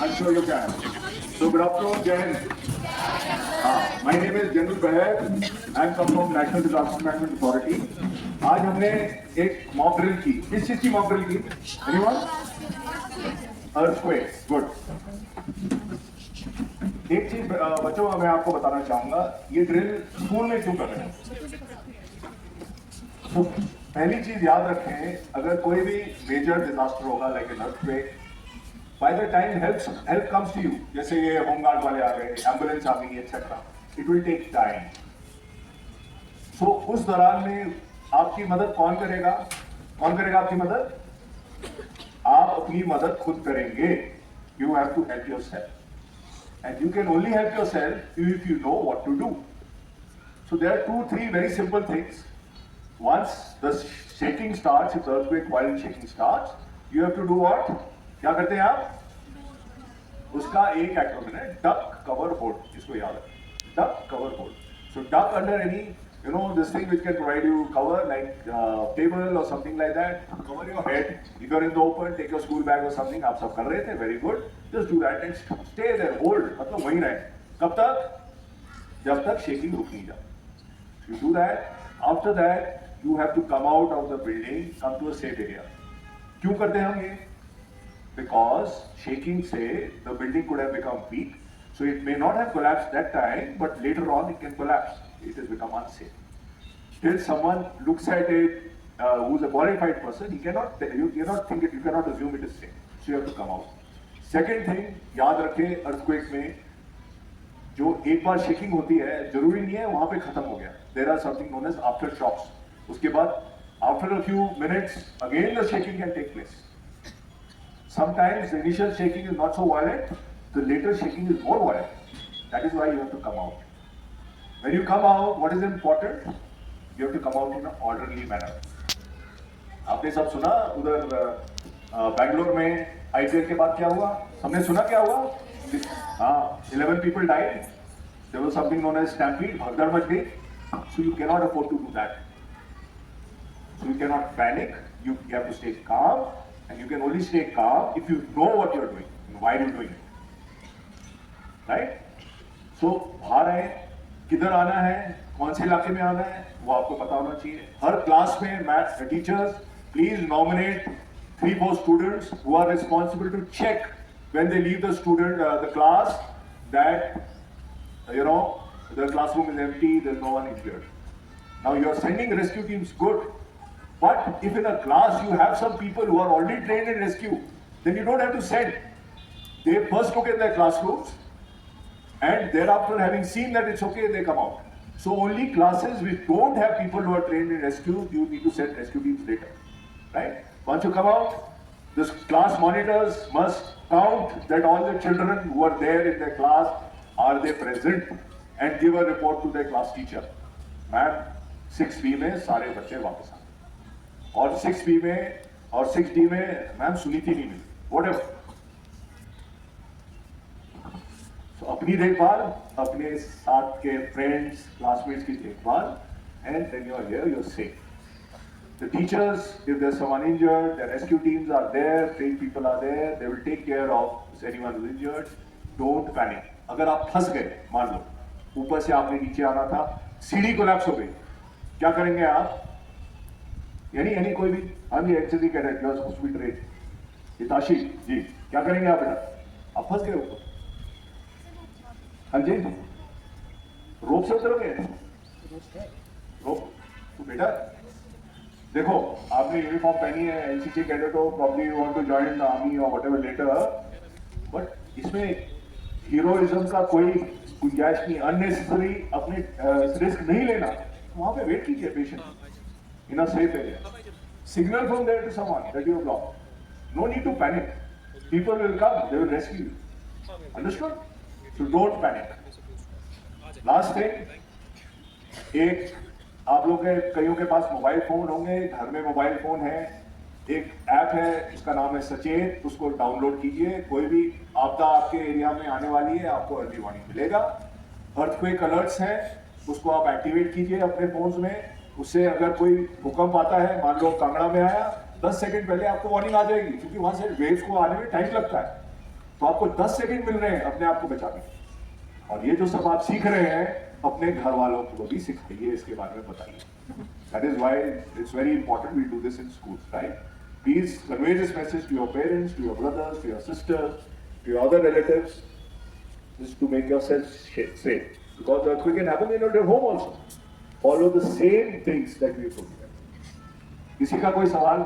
I'm sure you can. So good afternoon, Jen. My name is General Baher. I'm come from National Disaster Management Authority. आज हमने एक mock drill की. किस चीज की mock drill की? Anyone? Earthquake. Good. एक चीज बच्चों मैं आपको बताना चाहूंगा. ये ड्रिल स्कूल में क्यों कर रहे हैं? तो पहली चीज याद रखें, अगर कोई भी मेजर डिजास्टर होगा like an earthquake, by the time help comes to you, जैसे ये होमगार्ड वाले आ गए, एम्बुलेंस आ गई, etcetera, it will take time. So उस दौरान में आपकी मदद कौन करेगा? आपकी मदद? आप अपनी मदद खुद करेंगे. You have to help yourself, and you can only help yourself if you know what to do. So there are 2-3 very simple things. Once the shaking starts, if the earthquake violent shaking starts, you have to do what? क्या करते हैं आप? उसका एक acronym है, duck, cover, hold. इसको याद है. Duck, cover, hold. So duck under any, this thing which can provide you cover, like table or something like that. Cover your head. If you're in the open, take your school bag or something. आप सब कर रहे थे, very good. Just do that and stay there, hold. मतलब वहीं रहे. कब तक? जब तक shaking रुक नहीं जाए. You do that. After that, you have to come out of the building, come to a safe area. क्यों करते हैं हम ये? Because shaking से the building could have become weak, so it may not have collapsed that time, but later on it can collapse. It has become unsafe. Till someone looks at it, who's a qualified person, you cannot think it, you cannot assume it is safe. So you have to come out. Second thing, याद रखें, earthquake में जो एक बार shaking होती है, जरूरी नहीं है वहां पे खत्म हो गया. There are something known as after shocks. उसके बाद after a few minutes again the shaking can take place. Sometimes the initial shaking is not so violent, the later shaking is more violent. That is why you have to come out. When you come out, what is important? You have to come out in an orderly manner. आपने सब सुना उधर बैंगलोर में IPL के बाद क्या हुआ? हमने सुना क्या हुआ? 11 people died. There was something known as stampede. भगदड़ मच गई. So you cannot afford to do that. So you cannot panic. You have to stay calm, and you can only stay calm if you know what you are doing and why you are doing it. Right? So बाहर आए, किधर आना है, कौन से इलाके में आना है, वो आपको पता होना चाहिए. हर क्लास में maths teachers please nominate 3-4 students who are responsible to check when they leave the class that the classroom is empty, there's no one injured. Now you are sending rescue teams, good, but if in a class you have some people who are already trained in rescue, then you don't have to send. They first look at their classrooms, and thereafter, having seen that it's okay, they come out. So only classes which don't have people who are trained in rescue, you need to send rescue teams later, right? Once you come out, the class monitors must count that all the children who are there in their class, are they present, and give a report to their class teacher. Ma'am, 6B में सारे बच्चे वापस आ गए, और 6B में और 6D में ma'am Suniti नहीं मिली, whatever. So अपनी देखभाल, अपने साथ के फ्रेंड्स, क्लासमेट्स की देखभाल, and then you are here, you are safe. The teachers, if there's someone injured, the rescue teams are there, trained people are there, they will take care of anyone who's injured. Don't panic. अगर आप फंस गए, मान लो ऊपर से आपने नीचे आना था, सीढ़ी कोलैप्स हो गई, क्या करेंगे आप? यानी कोई भी, हम ये NCC cadet girls hospital train, Hitashi ji, क्या करेंगे आप बेटा? आप फंस गए ऊपर, हाँ जी, रोप से उतरोगे? रोप तो बेटा देखो, आपने यूनिफॉर्म पहनी है, एनसीसी कैडेट हो, probably you want to join the army और व्हाटएवर लेटर, बट इसमें हीरोइज्म का कोई गुंजाइश नहीं. अननेसेसरी अपने रिस्क नहीं लेना. वहां पे वेट कीजिए patient in a safe area. Signal from there to someone that you block. No need to panic. People will come, they will rescue you. Understood? So don't panic. Last thing, एक आप लोग के कईयों के पास mobile phone होंगे, घर में mobile phone है, एक ऐप है उसका नाम है सचेत, उसको डाउनलोड कीजिए. कोई भी आपदा आपके एरिया में आने वाली है, आपको अर्ली वार्निंग मिलेगा. अर्थक्वेक अलर्ट्स हैं, उसको आप एक्टिवेट कीजिए अपने फोन्स में. उससे अगर कोई भूकंप आता है, मान लो कांगड़ा में आया, 10 सेकंड पहले आपको वार्निंग आ जाएगी, क्योंकि वहां से वेव्स को आने में टाइम लगता है. तो आपको 10 सेकंड मिल रहे हैं अपने आप को बचाने के। और ये जो सब आप सीख रहे हैं अपने घर वालों को भी सिखाइए, इसके बारे में बताइए। That is why it's very important we do this in schools, right? Please convey this message to your parents, to your brothers, to your sisters, to your other relatives, just to make yourself safe. Because the earthquake can happen in your home also. Follow the same things that we told you. किसी का कोई सवाल?